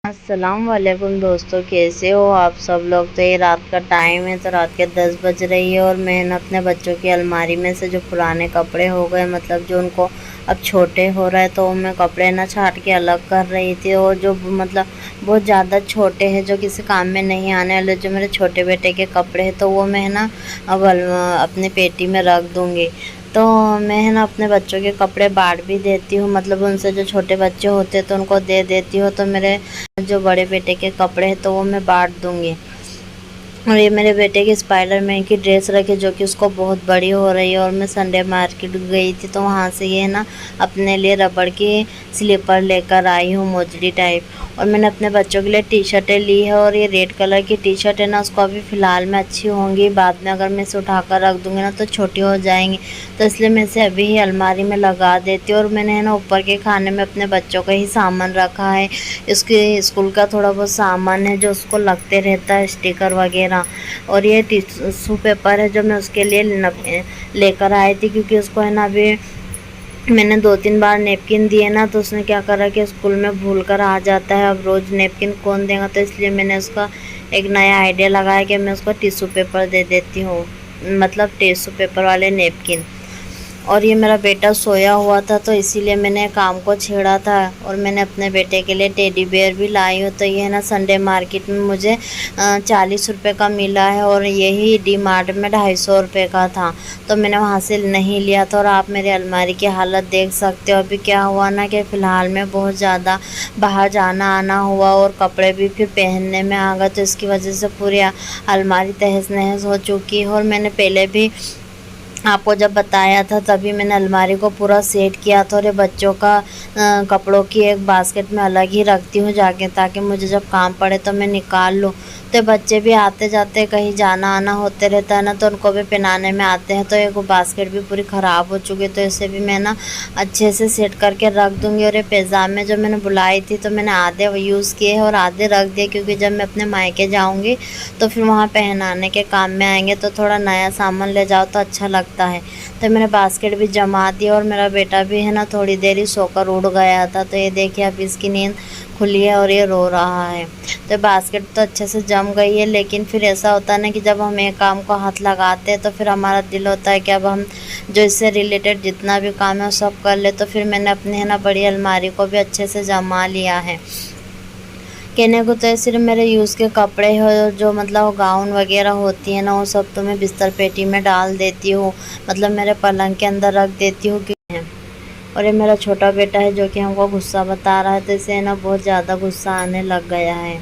अस्सलाम वालेकुम दोस्तों, कैसे हो आप सब लोग। तो ये रात का टाइम है, तो रात के 10 बज रही है और मैं अपने बच्चों की अलमारी में से जो पुराने कपड़े हो गए, मतलब जो उनको अब छोटे हो रहा है, तो मैं कपड़े ना छाट के अलग कर रही थी। और जो मतलब बहुत ज़्यादा छोटे हैं, जो किसी काम में नहीं आने वाले, जो मेरे छोटे बेटे के कपड़े हैं, तो वो मैं ना अब अपनी पेटी में रख दूँगी। तो मैं है ना अपने बच्चों के कपड़े बांट भी देती हूँ, मतलब उनसे जो छोटे बच्चे होते हैं तो उनको दे देती हूँ। तो मेरे जो बड़े बेटे के कपड़े हैं तो वो मैं बांट दूँगी। और ये मेरे बेटे की स्पाइडरमैन की ड्रेस रखी, जो कि उसको बहुत बड़ी हो रही है। और मैं संडे मार्केट गई थी, तो वहाँ से ये ना अपने लिए रबड़ की स्लीपर लेकर आई हूँ, मोजड़ी टाइप। और मैंने अपने बच्चों के लिए टी शर्टें ली है, और ये रेड कलर की टी शर्ट है ना, उसको अभी फ़िलहाल में अच्छी होंगी, बाद में अगर मैं इसे उठाकर रख दूँगी ना तो छोटी हो जाएंगी। तो इसलिए मैं इसे अभी ही अलमारी में लगा देती हूँ। और मैंने है ना ऊपर के खाने में अपने बच्चों का ही सामान रखा है। इसके स्कूल का थोड़ा बहुत सामान है जो उसको लगते रहता है, स्टिकर वगैरह। और ये टिश्यू पेपर है जो मैं उसके लिए लेकर आई थी, क्योंकि उसको है ना अभी मैंने 2-3 बार नेपकिन दिए ना, तो उसने क्या करा कि स्कूल में भूल कर आ जाता है। अब रोज़ नेपकिन कौन देगा, तो इसलिए मैंने उसका एक नया आइडिया लगाया कि मैं उसको टिश्यू पेपर दे देती हूँ, मतलब टिश्यू पेपर वाले नेपकिन। और ये मेरा बेटा सोया हुआ था, तो इसीलिए मैंने काम को छेड़ा था। और मैंने अपने बेटे के लिए टेडी बेयर भी लाई हूँ। तो ये है ना संडे मार्केट में मुझे 40 रुपये का मिला है, और यही डी मार्ट में 250 रुपये का था। तो मैंने वहाँ से नहीं लिया था। और आप मेरी अलमारी की हालत देख सकते हो। अभी क्या हुआ ना कि फ़िलहाल में बहुत ज़्यादा बाहर जाना आना हुआ, और कपड़े भी फिर पहनने में आ गए, तो इसकी वजह से पूरी अलमारी तहस नहस हो चुकी है। और मैंने पहले भी आपको जब बताया था, तभी मैंने अलमारी को पूरा सेट किया था। और ये बच्चों का कपड़ों की एक बास्केट में अलग ही रखती हूँ जाके, ताकि मुझे जब काम पड़े तो मैं निकाल लूँ। तो बच्चे भी आते जाते कहीं जाना आना होते रहता है ना, तो उनको भी पहनाने में आते हैं। तो एक बास्केट भी पूरी ख़राब हो चुकी है, तो इसे भी मैं ना अच्छे से सेट करके रख दूँगी। और ये पैजामे जो मैंने बुलाई थी, तो मैंने आधे यूज़ किए हैं और आधे रख दिए, क्योंकि जब मैं अपने मायके जाऊँगी तो फिर वहाँ पहनाने के काम में आएंगे, तो थोड़ा नया सामान ले जाओ तो अच्छा लगता है। तो मैंने बास्केट भी जमा दिया। और मेरा बेटा भी है ना थोड़ी देर ही सोकर उड़ गया था, तो ये देखिए अब इसकी नींद खुली है और ये रो रहा है। तो बास्केट तो अच्छे से जम गई है, लेकिन फिर ऐसा होता है ना कि जब हम एक काम को हाथ लगाते हैं तो फिर हमारा दिल होता है कि अब हम जो इससे रिलेटेड जितना भी काम है वो सब कर ले। तो फिर मैंने अपने है ना बड़ी अलमारी को भी अच्छे से जमा लिया है। कहने को तो ये सिर्फ मेरे यूज़ के कपड़े हो, जो मतलब गाउन वगैरह होती है ना, वो सब तो मैं बिस्तर पेटी में डाल देती हूँ, मतलब मेरे पलंग के अंदर रख देती हूँ। और ये मेरा छोटा बेटा है जो कि हमको गुस्सा बता रहा है, तो इसे ना बहुत ज़्यादा गुस्सा आने लग गया है।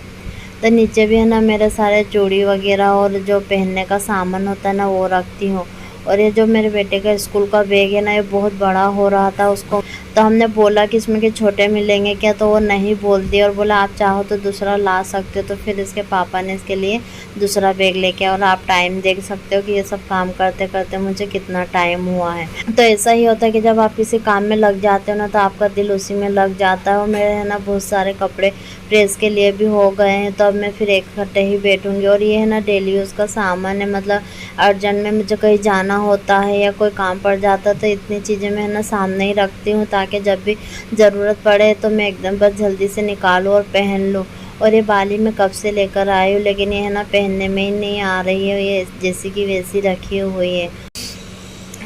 तो नीचे भी है ना मेरे सारे चूड़ी वगैरह और जो पहनने का सामान होता है ना वो रखती हूँ। और ये जो मेरे बेटे का स्कूल का बैग है ना, ये बहुत बड़ा हो रहा था उसको, तो हमने बोला कि इसमें के छोटे मिलेंगे क्या, तो वो नहीं बोल दिया और बोला आप चाहो तो दूसरा ला सकते हो। तो फिर इसके पापा ने इसके लिए दूसरा बैग लेके आया। और आप टाइम देख सकते हो कि ये सब काम करते करते मुझे कितना टाइम हुआ है। तो ऐसा ही होता है कि जब आप किसी काम में लग जाते हो ना, तो आपका दिल उसी में लग जाता है। और मेरे है ना बहुत सारे कपड़े प्रेस के लिए भी हो गए हैं, तो अब मैं फिर इकट्ठे ही बैठूंगी। और ये है ना डेली यूज़ का सामान है, मतलब अर्जेंट में मुझे कहीं जाना होता है या कोई काम पड़ जाता है, तो इतनी चीज़ें मैं है ना सामने ही रखती हूँ, ताकि जब भी ज़रूरत पड़े तो मैं एकदम बस जल्दी से निकालूँ और पहन लूँ। और ये बाली मैं कब से लेकर आई हूँ, लेकिन ये है ना पहनने में ही नहीं आ रही है, ये जैसी की वैसी रखी हुई है।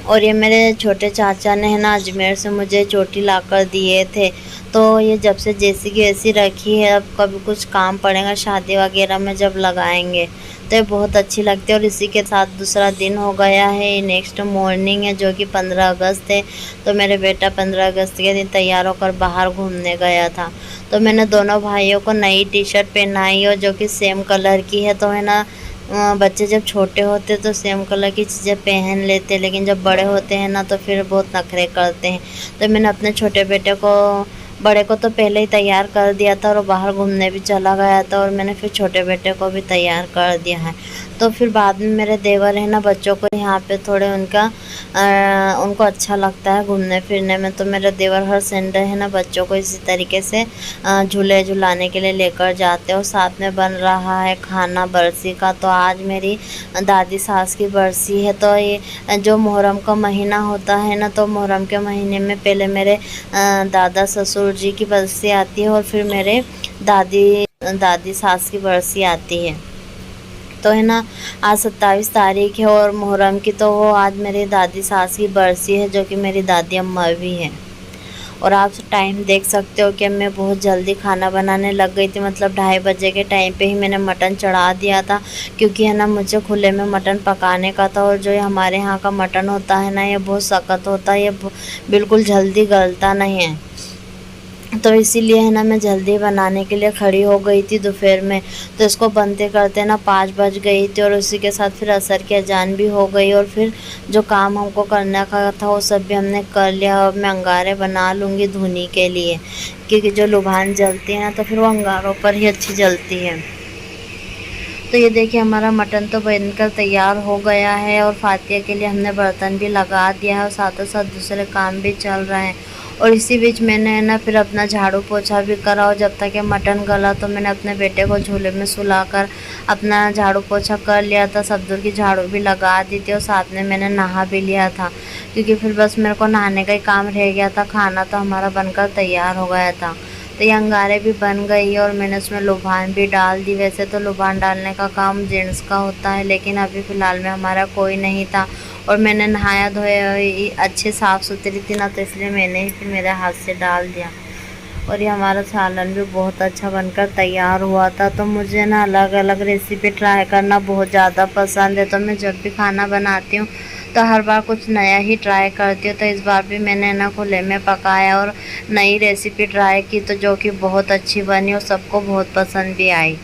और ये मेरे छोटे चाचा ने है ना अजमेर से मुझे चोटी लाकर दिए थे, तो ये जब से जैसी की वैसी रखी है। अब कभी कुछ काम पड़ेगा शादी वगैरह में जब लगाएंगे, तो ये बहुत अच्छी लगती है। और इसी के साथ दूसरा दिन हो गया है, नेक्स्ट मॉर्निंग है जो कि 15 अगस्त है। तो मेरे बेटा 15 अगस्त के दिन तैयार होकर बाहर घूमने गया था। तो मैंने दोनों भाइयों को नई टी शर्ट पहनाई और जो कि सेम कलर की है। तो है ना बच्चे जब छोटे होते तो सेम कलर की चीज़ें पहन लेते, लेकिन जब बड़े होते हैं ना तो फिर बहुत नखरे करते हैं। तो मैंने अपने छोटे बेटे को, बड़े को तो पहले ही तैयार कर दिया था और वो बाहर घूमने भी चला गया था, और मैंने फिर छोटे बेटे को भी तैयार कर दिया है। तो फिर बाद में मेरे देवर है ना बच्चों को यहाँ पे थोड़े उनको अच्छा लगता है घूमने फिरने में, तो मेरे देवर हर संडे है ना बच्चों को इसी तरीके से झूले झुलाने के लिए लेकर जाते हैं। और साथ में बन रहा है खाना बरसी का। तो आज मेरी दादी सास की बरसी है। तो ये जो मुहर्रम का महीना होता है ना, तो मुहर्रम के महीने में पहले मेरे दादा ससुर जी की बरसी आती है, और फिर मेरे दादी दादी सास की बरसी आती है। तो है ना, आज 27 तारीख है और मुहर्रम की, तो वो आज मेरी दादी सास की बरसी है, जो कि मेरी दादी अम्मा भी हैं। और आप टाइम देख सकते हो कि मैं बहुत जल्दी खाना बनाने लग गई थी, मतलब 2:30 बजे के टाइम पे ही मैंने मटन चढ़ा दिया था, क्योंकि है ना मुझे खुले में मटन पकाने का था। और जो ये हमारे यहाँ का मटन होता है ना, ये बहुत सख्त होता है, ये बिल्कुल जल्दी गलता नहीं है। तो इसीलिए है ना मैं जल्दी बनाने के लिए खड़ी हो गई थी दोपहर में। तो इसको बनते करते ना 5 बज गई थी, और उसी के साथ फिर असर की अजान भी हो गई। और फिर जो काम हमको करने का था वो सब भी हमने कर लिया। अब मैं अंगारे बना लूँगी धुनी के लिए, क्योंकि जो लुभान जलती है ना तो फिर वो अंगारों पर ही अच्छी जलती है। तो ये देखिए हमारा मटन तो बनकर तैयार हो गया है, और फातिया के लिए हमने बर्तन भी लगा दिया है, और साथों साथ दूसरे काम भी चल रहे हैं। और इसी बीच मैंने ना फिर अपना झाड़ू पोछा भी करा, और जब तक ये मटन गला तो मैंने अपने बेटे को झूले में सुलाकर अपना झाड़ू पोछा कर लिया था। सब्दूर की झाड़ू भी लगा दी थी, और साथ में मैंने नहा भी लिया था, क्योंकि फिर बस मेरे को नहाने का ही काम रह गया था। खाना तो हमारा बनकर तैयार हो गया था। तो ये अंगारे भी बन गई है, और मैंने उसमें लुभान भी डाल दी। वैसे तो लुभान डालने का काम जेंट्स का होता है, लेकिन अभी फ़िलहाल में हमारा कोई नहीं था, और मैंने नहाया धोया अच्छे साफ़ सुथरी थी ना, तो इसलिए मैंने ही फिर मेरे हाथ से डाल दिया। और ये हमारा सालन भी बहुत अच्छा बनकर तैयार हुआ था। तो मुझे ना अलग अलग रेसिपी ट्राई करना बहुत ज़्यादा पसंद है। तो मैं जब भी खाना बनाती हूँ तो हर बार कुछ नया ही ट्राई करती हूँ। तो इस बार भी मैंने ना खुले में पकाया और नई रेसिपी ट्राई की, तो जो कि बहुत अच्छी बनी और सबको बहुत पसंद भी आई।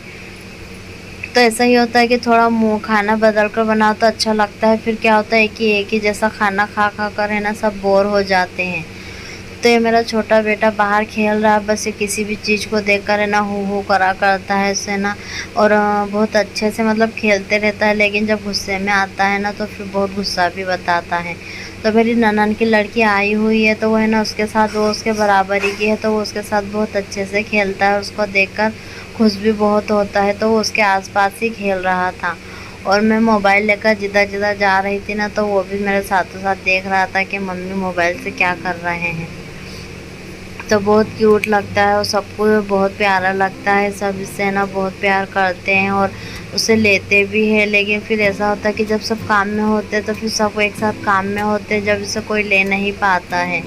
तो ऐसा ही होता है कि थोड़ा मुँह खाना बदल कर बनाओ तो अच्छा लगता है। फिर क्या होता है कि एक ही जैसा खाना खा खा कर है ना सब बोर हो जाते हैं। तो ये मेरा छोटा बेटा बाहर खेल रहा है, बस ये किसी भी चीज़ को देखकर है ना हू हू करा करता है इससे ना। और बहुत अच्छे से मतलब खेलते रहता है, लेकिन जब गुस्से में आता है ना तो फिर बहुत गुस्सा भी बताता है। तो मेरी ननद की लड़की आई हुई है, तो वो है ना उसके साथ, वो उसके बराबरी की है, तो वो उसके साथ बहुत अच्छे से खेलता है। उसको देखकर खुश भी बहुत होता है, तो वो उसके आसपास ही खेल रहा था। और मैं मोबाइल लेकर जिधर जिधर जा रही थी ना, तो वो भी मेरे साथों साथ देख रहा था कि मम्मी मोबाइल से क्या कर रहे हैं। तो बहुत क्यूट लगता है और सबको बहुत प्यारा लगता है। सब इससे ना बहुत प्यार करते हैं और उसे लेते भी हैं। लेकिन फिर ऐसा होता है कि जब सब काम में होते हैं तो फिर सब एक साथ काम में होते हैं, जब इसे कोई ले नहीं पाता है।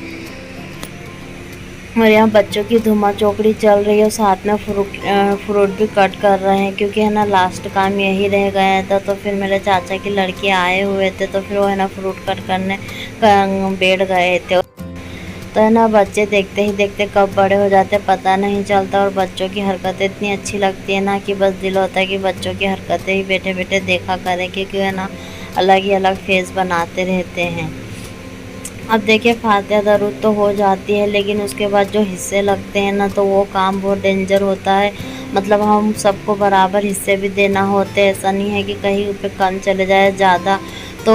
और यहाँ बच्चों की धुमा चौकड़ी चल रही है, और साथ में फ्रूट भी कट कर रहे हैं, क्योंकि है ना लास्ट काम यही रह गया था। तो फिर मेरे चाचा की लड़की आए हुए थे, तो फिर वो है ना फ्रूट कट करने बैठ गए थे। तो है ना बच्चे देखते ही देखते कब बड़े हो जाते पता नहीं चलता। और बच्चों की हरकतें इतनी अच्छी लगती है ना कि बस दिल होता है कि बच्चों की हरकतें ही बैठे बैठे देखा करें, क्योंकि है ना अलग ही अलग फेस बनाते रहते हैं। अब देखिए फातिहा दरूद तो हो जाती है, लेकिन उसके बाद जो हिस्से लगते हैं ना तो वो काम बहुत डेंजर होता है। मतलब हम सबको बराबर हिस्से भी देना होते हैं, ऐसा नहीं है कि कहीं पे कम चले जाए ज़्यादा। तो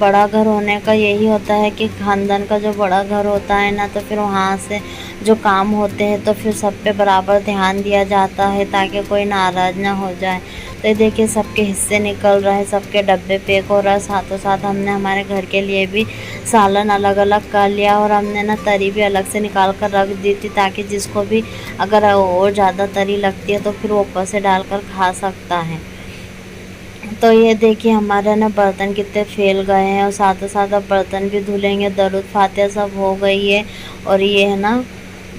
बड़ा घर होने का यही होता है कि ख़ानदान का जो बड़ा घर होता है ना, तो फिर वहाँ से जो काम होते हैं तो फिर सब पे बराबर ध्यान दिया जाता है, ताकि कोई नाराज़ ना हो जाए। तो ये देखिए सबके हिस्से निकल रहे हैं, सबके डब्बे पैक हो रहा है। साथों साथ हमने हमारे घर के लिए भी सालन अलग अलग कर लिया, और हमने ना तरी भी अलग से निकाल कर रख दी थी, ताकि जिसको भी अगर और ज़्यादा तरी लगती है तो फिर वो ऊपर से डालकर खा सकता है। तो ये देखिए हमारे ना बर्तन कितने फैल गए हैं, और साथ साथ अब बर्तन भी धुलेंगे। दरूद फातिहा सब हो गई है, और ये है ना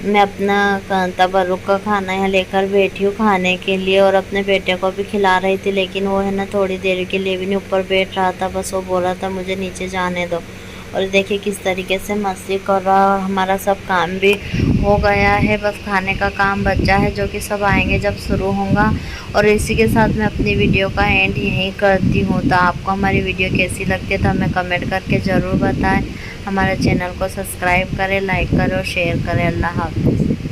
मैं अपना तबर्रुक का खाना यहाँ लेकर बैठी हूँ खाने के लिए, और अपने बेटे को भी खिला रही थी। लेकिन वो है ना थोड़ी देर के लिए भी नहीं ऊपर बैठ रहा था, बस वो बोल रहा था मुझे नीचे जाने दो। और देखिए किस तरीके से मस्ती कर रहा है। और हमारा सब काम भी हो गया है, बस खाने का काम बचा है, जो कि सब आएंगे जब शुरू होगा। और इसी के साथ मैं अपनी वीडियो का एंड यहीं करती हूँ। तो आपको हमारी वीडियो कैसी लगती है तो हमें कमेंट करके ज़रूर बताएं। हमारे चैनल को सब्सक्राइब करें, लाइक करें और शेयर करें। अल्लाह हाफ़िज़।